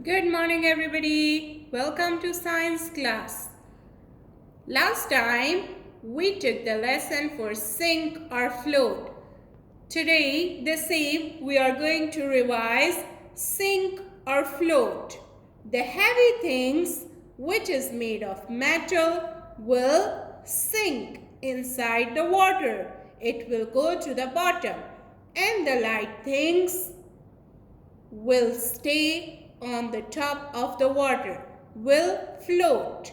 Good morning everybody. Welcome to science class. Last time we took the lesson for sink or float. Today the same we are going to revise sink or float. The heavy things which is made of metal will sink inside the water. It will go to the bottom and the light things will stay on the top of the water, will float.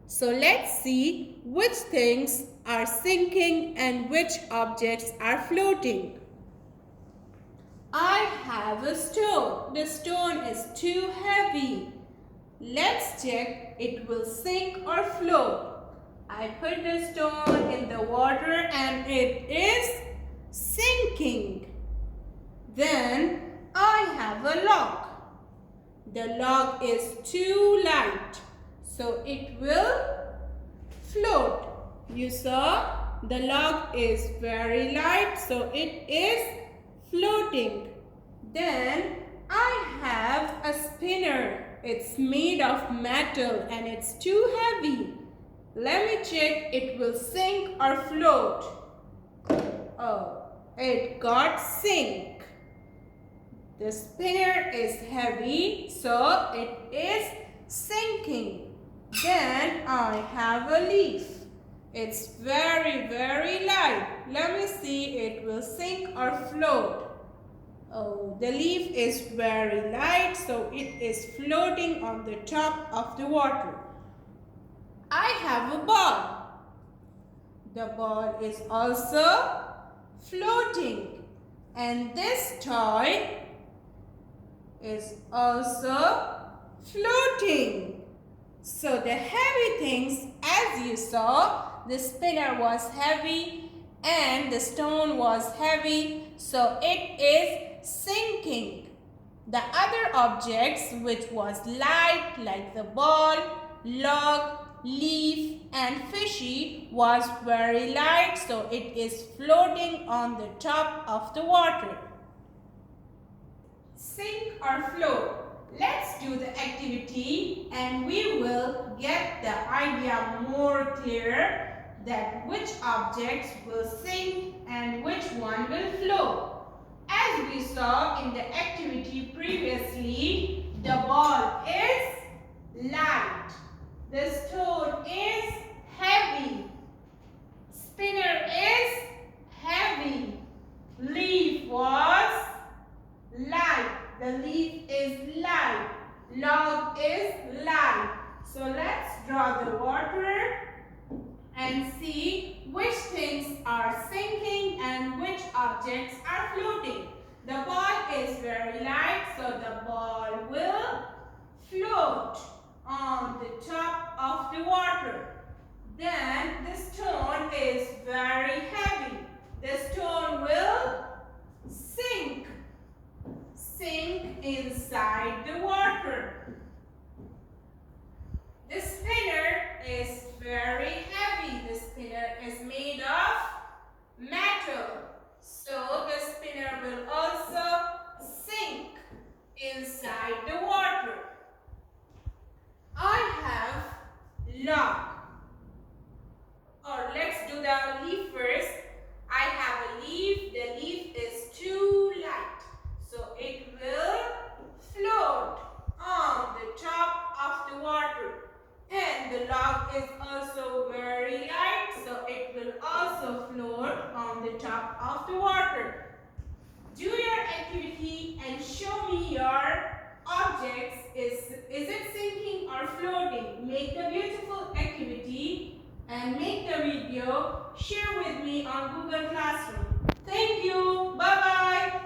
So let's see which things are sinking and which objects are floating. I have a stone. The stone is too heavy. Let's check it will sink or float. I put the stone in the water and it is sinking. Then I have a log. The log is too light, so it will float. You saw the log is very light, so it is floating. Then I have a spinner. It's made of metal and it's too heavy. Let me check it will sink or float. Oh, it got sink. The spinner is heavy, so it is sinking. Then I have a leaf. It's very light. Let me see it will sink or float. Oh, the leaf is very light, so it is floating on the top of the water. I have a ball. The ball is also floating. And this toy is also floating. So the heavy things, as you saw, the spinner was heavy and the stone was heavy, so it is sinking. The other objects which was light like the ball, log, leaf and fishy was very light, so it is floating on the top of the water. Sink or float. Let's do the activity and we will get the idea more clear that which objects will sink and which one will float. As we saw in the activity previously, the ball is light. The stone is heavy. Spinner is heavy. Leaf was light. The leaf is light. Log is light. So let's draw the water and see which things are sinking and which objects are floating. The ball is very light, so the ball will float on the top of the water. Then the stone is very heavy. The stone will sink inside the water. The spinner is very heavy. The spinner is made of metal. So the spinner will also sink inside the water. I have log. Or let's do the leaf first. I have a leaf. The leaf is too light, so it will float on the top of the water. And the log is also very light, so it will also float on the top of the water. Do your activity and show me your objects. Is it sinking or floating? Make the beautiful activity and make the video. Share with me on Google Classroom. Thank you. Bye-bye.